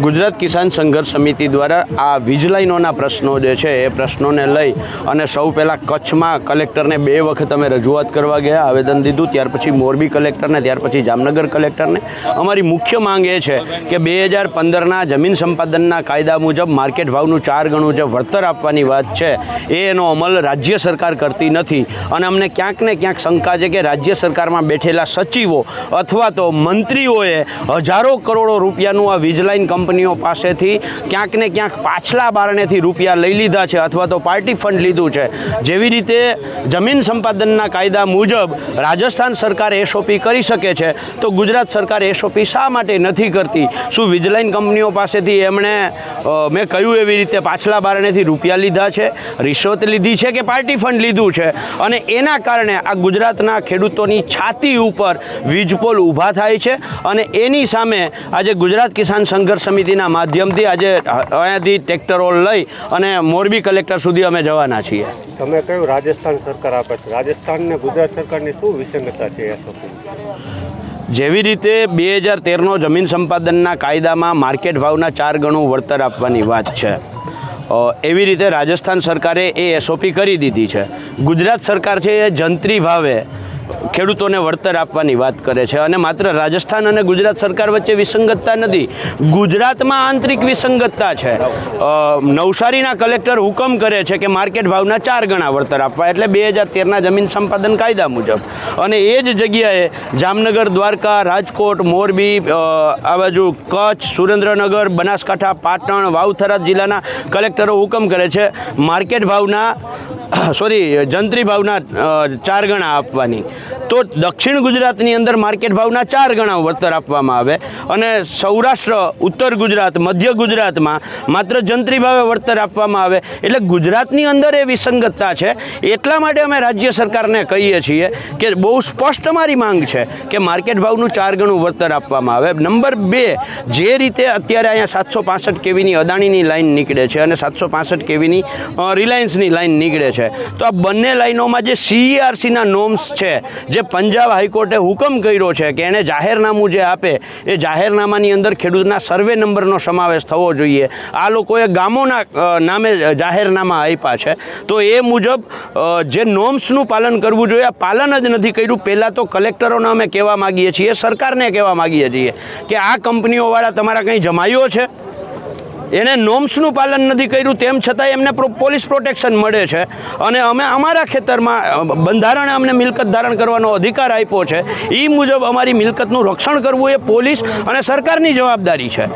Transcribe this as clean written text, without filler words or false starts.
ગુજરાત કિસાન સંઘર્ષ સમિતિ દ્વારા આ વીજ લાઈનોના પ્રશ્નો જે છે એ પ્રશ્નોને લઈ અને સૌ પહેલાં કચ્છમાં કલેક્ટરને 2 વખત અમે રજૂઆત કરવા ગયા, આવેદન દીધું, ત્યાર પછી મોરબી કલેક્ટરને, ત્યાર પછી જામનગર કલેક્ટરને. અમારી મુખ્ય માંગ એ છે કે 2015ના જમીન સંપાદનના કાયદા મુજબ માર્કેટ ભાવનું 4 ગણું જે વળતર આપવાની વાત છે એનો અમલ રાજ્ય સરકાર કરતી નથી. અને અમને ક્યાંક ને ક્યાંક શંકા છે કે રાજ્ય સરકારમાં બેઠેલા સચિવો અથવા તો મંત્રીઓએ હજારો કરોડો રૂપિયાનું આ વીજ લાઈન કંપનીઓ પાસેથી ક્યાંક ને ક્યાંક પાછલા બારણેથી રૂપિયા લઈ લીધા છે અથવા તો પાર્ટી ફંડ લીધું છે. જેવી રીતે જમીન સંપાદનના કાયદા મુજબ રાજસ્થાન સરકાર એસઓપી કરી શકે છે તો ગુજરાત સરકાર એસઓપી શા માટે નથી કરતી? શું વીજ લાઈન કંપનીઓ પાસેથી એમણે મેં કહ્યું એવી રીતે પાછલા બારણેથી રૂપિયા લીધા છે, રિશ્વત લીધી છે કે પાર્ટી ફંડ લીધું છે? અને એના કારણે આ ગુજરાતના ખેડૂતોની છાતી ઉપર વીજપોલ ઊભા થાય છે. અને એની સામે આજે ગુજરાત કિસાન સંઘર્ષ સમિતિના માધ્યમથી આજે અહીંયાથી ટ્રેક્ટરો લઈ અને મોરબી કલેક્ટર સુધી અમે જવાના છીએ. તમે કહ્યું રાજસ્થાન સરકાર આપે છે, રાજસ્થાન ને ગુજરાત સરકારની શું વિસંગતતા છે? જેવી રીતે 2013નો જમીન સંપાદનના કાયદામાં માર્કેટ ભાવના 4 ગણું વળતર આપવાની વાત છે, એવી રીતે રાજસ્થાન સરકારે એ એસઓપી કરી દીધી છે. ગુજરાત સરકાર છે એ જંત્રી ભાવે ખેડૂતોને વળતર આપવાની વાત કરે છે. અને માત્ર રાજસ્થાન અને ગુજરાત સરકાર વચ્ચે વિસંગતતા નથી, ગુજરાતમાં આંતરિક વિસંગતતા છે. નવસારીના કલેક્ટર હુકમ કરે છે કે માર્કેટ ભાવના 4 ગણા વળતર આપવા, એટલે 2013ના જમીન સંપાદન કાયદા મુજબ. અને એ જ જગ્યાએ જામનગર, દ્વારકા, રાજકોટ, મોરબી, આ બાજુ કચ્છ, સુરેન્દ્રનગર, બનાસકાંઠા, પાટણ, વાવથરા જિલ્લાના કલેક્ટરો હુકમ કરે છે માર્કેટ ભાવના જંત્રી ભાવના 4 ગણા આપવાની. તો દક્ષિણ ગુજરાતની અંદર માર્કેટ ભાવના 4 ગણા વળતર આપવામાં આવે અને સૌરાષ્ટ્ર, ઉત્તર ગુજરાત, મધ્ય ગુજરાતમાં માત્ર જંત્રી ભાવે વળતર આપવામાં આવે. એટલે ગુજરાતની અંદર એ વિસંગતતા છે. એટલા માટે અમે રાજ્ય સરકારને કહીએ છીએ કે બહુ સ્પષ્ટ અમારી માંગ છે કે માર્કેટ ભાવનું 4 ગણું વળતર આપવામાં આવે. નંબર 2, જે રીતે અત્યારે અહીંયા 765 કેવીની અદાણીની લાઈન નીકળે છે અને 765 કેવીની રિલાયન્સની લાઈન નીકળે છે, તો આ બંને લાઈનોમાં જે CERCના નોર્મ્સ છે, જે પંજાબ હાઈકોર્ટે હુકમ કર્યો છે કે એણે જાહેરનામું જે આપે એ જાહેરનામાની અંદર ખેડૂતના સર્વે નંબરનો સમાવેશ થવો જોઈએ. આ લોકોએ ગામોના નામે જાહેરનામા આપ્યા છે, તો એ મુજબ જે નોર્મ્સનું પાલન કરવું જોઈએ, આ પાલન જ નથી કર્યું. પહેલાં તો કલેક્ટરોને અમે કહેવા માગીએ છીએ, સરકારને કહેવા માગીએ છીએ કે આ કંપનીઓવાળા તમારા કંઈ જમાઈઓ છે, એને નોર્મ્સનું પાલન નથી કર્યું, તેમ છતાં એમને પોલીસ પ્રોટેક્શન મળે છે. અને અમે અમારા ખેતરમાં બંધારણે અમને મિલકત ધારણ કરવાનો અધિકાર આપ્યો છે, એ મુજબ અમારી મિલકતનું રક્ષણ કરવું એ પોલીસ અને સરકારની જવાબદારી છે.